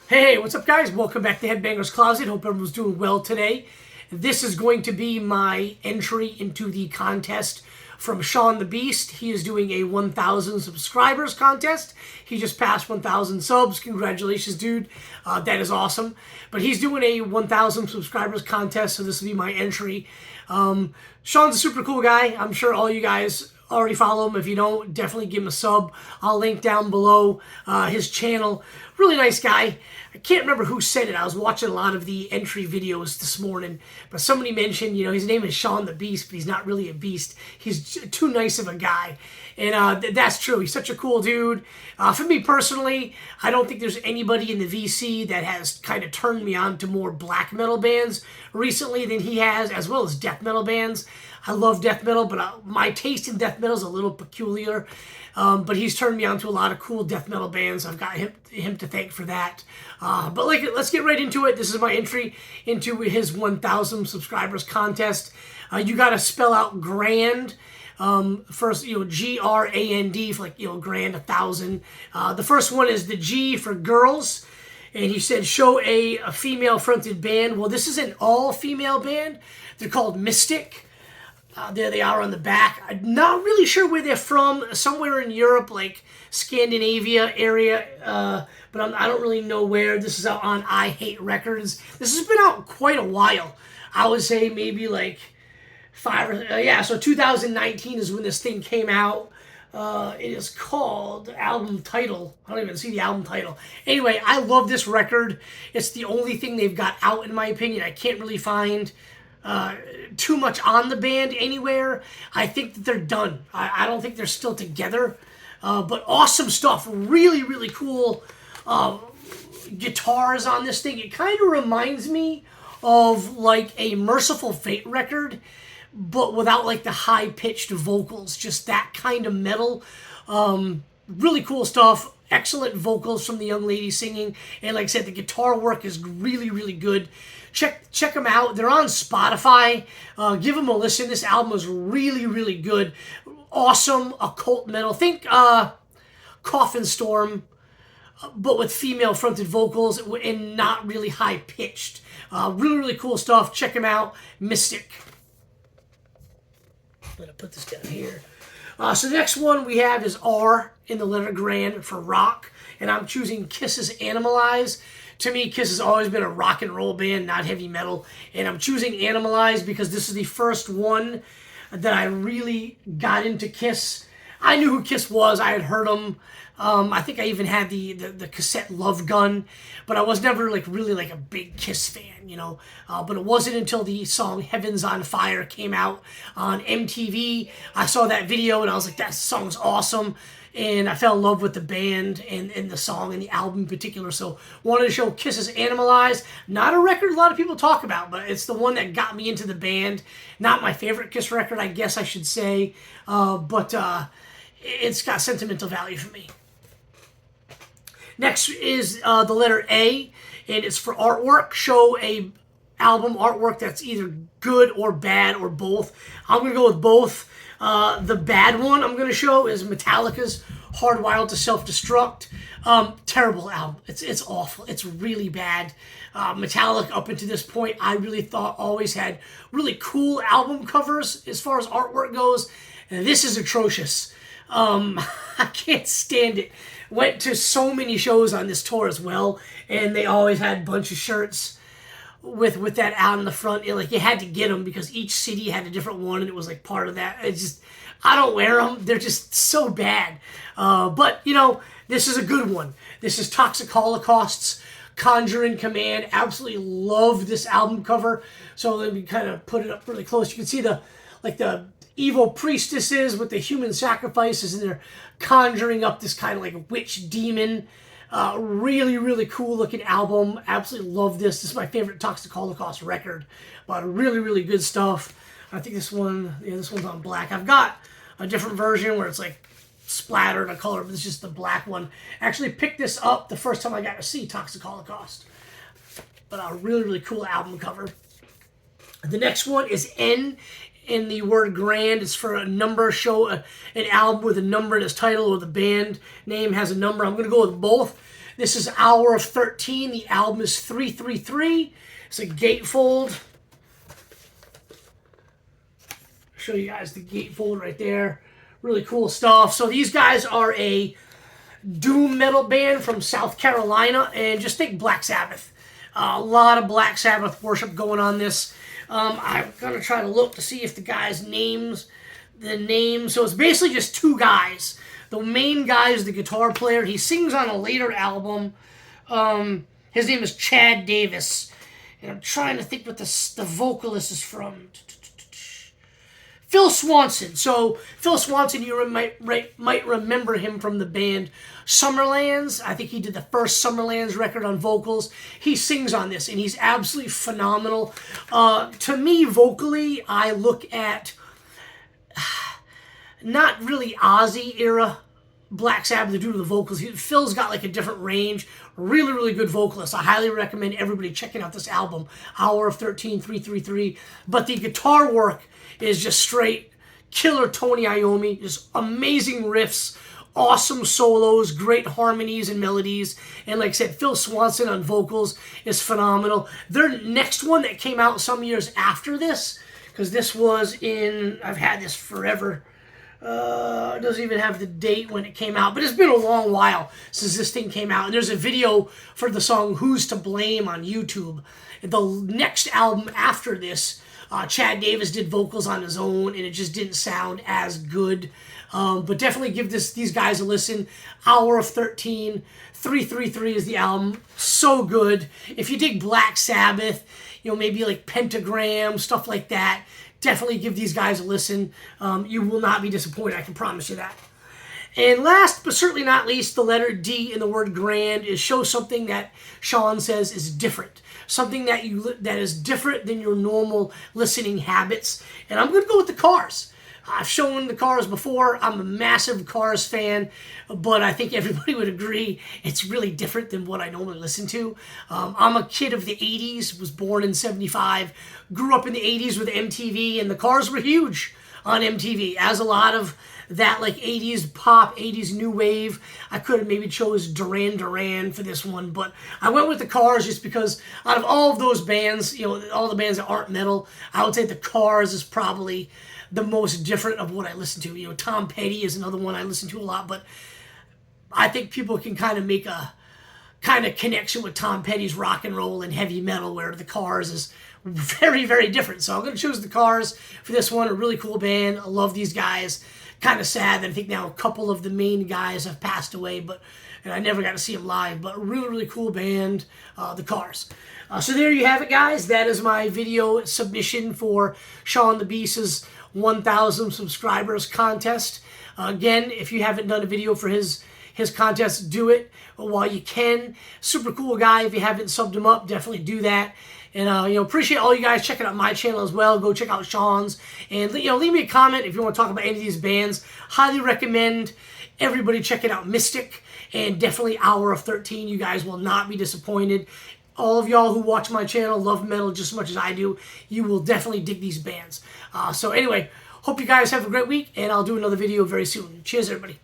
Hey, what's up, guys? Welcome back to Headbangers Closet. Hope everyone's doing well today. This is going to be my entry into the contest from Sean the Beast. He is doing a 1,000 subscribers contest. He just passed 1,000 subs. Congratulations, dude. That is awesome. But he's doing a 1,000 subscribers contest, so this will be my entry. Sean's a super cool guy. I'm sure all you guys already follow him. If you don't, definitely give him a sub. I'll link down below his channel. Really nice guy. I can't remember who said it. I was watching a lot of the entry videos this morning, but somebody mentioned, his name is Sean the Beast, but he's not really a beast. He's too nice of a guy. And that's true. He's such a cool dude. For me personally, I don't think there's anybody in the VC that has kind of turned me on to more black metal bands recently than he has, as well as death metal bands. I love death metal, but my taste in death metal is a little peculiar. But he's turned me on to a lot of cool death metal bands. I've got him to thank for that. But let's get right into it. This is my entry into his 1,000 subscribers contest. You got to spell out grand. First, G-R-A-N-D for grand, 1,000. The first one is the G for girls. And he said, show a female-fronted band. Well, this is an all-female band. They're called Mystic. There they are on the back. I'm not really sure where they're from. Somewhere in Europe, like Scandinavia area. But I don't really know where. This is out on I Hate Records. This has been out quite a while. I would say maybe like so 2019 is when this thing came out. It is called album title. I don't even see the album title. Anyway, I love this record. It's the only thing they've got out, in my opinion. I can't really find too much on the band anywhere. I think that they're done. I don't think they're still together. But awesome stuff. Really, really cool guitars on this thing. It kind of reminds me of like a Merciful Fate record, but without like the high-pitched vocals. Just that kind of metal. Really cool stuff. Excellent vocals from the young lady singing. And like I said, the guitar work is really, really good. Check them out. They're on Spotify. Give them a listen. This album is really, really good. Awesome occult metal. Think Coffin Storm, but with female-fronted vocals and not really high-pitched. Really, really cool stuff. Check them out. Mystic. I'm going to put this down here. So the next one we have is R in the letter grand for rock. And I'm choosing Kiss's Animalize. To me, Kiss has always been a rock and roll band, not heavy metal. And I'm choosing Animalize because this is the first one that I really got into Kiss. I knew who Kiss was. I had heard them. I think I even had the cassette Love Gun, but I was never really a big Kiss fan, But it wasn't until the song Heaven's on Fire came out on MTV. I saw that video and I was like, that song's awesome. And I fell in love with the band and the song and the album in particular. So wanted to show Kiss's Animalize. Not a record a lot of people talk about, but it's the one that got me into the band. Not my favorite Kiss record, I guess I should say. But it's got sentimental value for me. Next is the letter A, and it's for artwork. Show a album artwork that's either good or bad or both. I'm going to go with both. The bad one I'm going to show is Metallica's Hardwired to Self-Destruct. Terrible album. It's awful. It's really bad. Metallica, up until this point, I really thought always had really cool album covers as far as artwork goes. And this is atrocious. I can't stand it. Went to so many shows on this tour as well, and they always had a bunch of shirts with that out in the front. You had to get them because each city had a different one, and it was like part of that. It's just, I don't wear them. They're just so bad. But, this is a good one. This is Toxic Holocaust's Conjuring Command. Absolutely love this album cover. So let me kind of put it up really close. You can see the evil priestesses with the human sacrifices, and they're conjuring up this kind of witch demon. Really, really cool looking album. Absolutely love this. This is my favorite Toxic Holocaust record. But really, really good stuff. I think this one's on black. I've got a different version where it's splattered a color, but it's just the black one. I actually picked this up the first time I got to see Toxic Holocaust. But a really, really cool album cover. The next one is N in the word grand. It's for a number. Show an album with a number in its title, or the band name has a number. I'm going to go with both. This is Hour of 13. The album is 333. It's a gatefold. Show you guys the gatefold right there. Really cool stuff. So these guys are a doom metal band from South Carolina, and just think Black Sabbath. A lot of Black Sabbath worship going on this. I'm gonna try to look to see if the guys' names, so it's basically just two guys. The main guy is the guitar player. He sings on a later album. His name is Chad Davis, and I'm trying to think what the vocalist is from. Phil Swanson. So Phil Swanson, you might remember him from the band Summerlands. I think he did the first Summerlands record on vocals. He sings on this, and he's absolutely phenomenal. To me, vocally, I look at not really Ozzy era Black Sabbath due to the vocals. Phil's got like a different range. Really, really good vocalist. I highly recommend everybody checking out this album, Hour of 13, 333. But the guitar work is just straight killer Tony Iommi. Just amazing riffs, awesome solos, great harmonies and melodies. And like I said, Phil Swanson on vocals is phenomenal. Their next one that came out some years after this, because this was in, I've had this forever. It doesn't even have the date when it came out, but it's been a long while since this thing came out. And there's a video for the song Who's to Blame on YouTube. The next album after this, Chad Davis did vocals on his own, and it just didn't sound as good. But definitely give these guys a listen. Hour of 13, 333 is the album. So good. If you dig Black Sabbath, maybe like Pentagram, stuff like that, definitely give these guys a listen. You will not be disappointed, I can promise you that. And last but certainly not least, the letter D in the word grand is show something that Sean says is different. Something that is different than your normal listening habits. And I'm going to go with the Cars. I've shown the Cars before. I'm a massive Cars fan, but I think everybody would agree it's really different than what I normally listen to. I'm a kid of the 80s, was born in 75, grew up in the 80s with MTV, and the Cars were huge on MTV, as a lot of that like 80s pop, 80s new wave. I could have maybe chose Duran Duran for this one, but I went with the Cars just because out of all of those bands, all the bands that aren't metal, I would say the Cars is probably the most different of what I listen to. Tom Petty is another one I listen to a lot, but I think people can kind of make a kind of connection with Tom Petty's rock and roll and heavy metal, where the Cars is very, very different. So I'm going to choose the Cars for this one. A really cool band. I love these guys. Kind of sad that I think now a couple of the main guys have passed away, and I never got to see them live, but really, really cool band, the Cars. So there you have it, guys. That is my video submission for Sean the Beast's 1,000 subscribers contest. Again, if you haven't done a video for his contest, do it while you can. Super cool guy. If you haven't subbed him up, definitely do that. And appreciate all you guys checking out my channel as well. Go check out Sean's, and leave me a comment if you want to talk about any of these bands. Highly recommend everybody checking out Mystic, and definitely Hour of 13. You guys will not be disappointed. All of y'all who watch my channel love metal just as much as I do. You will definitely dig these bands. So anyway, hope you guys have a great week, and I'll do another video very soon. Cheers, everybody.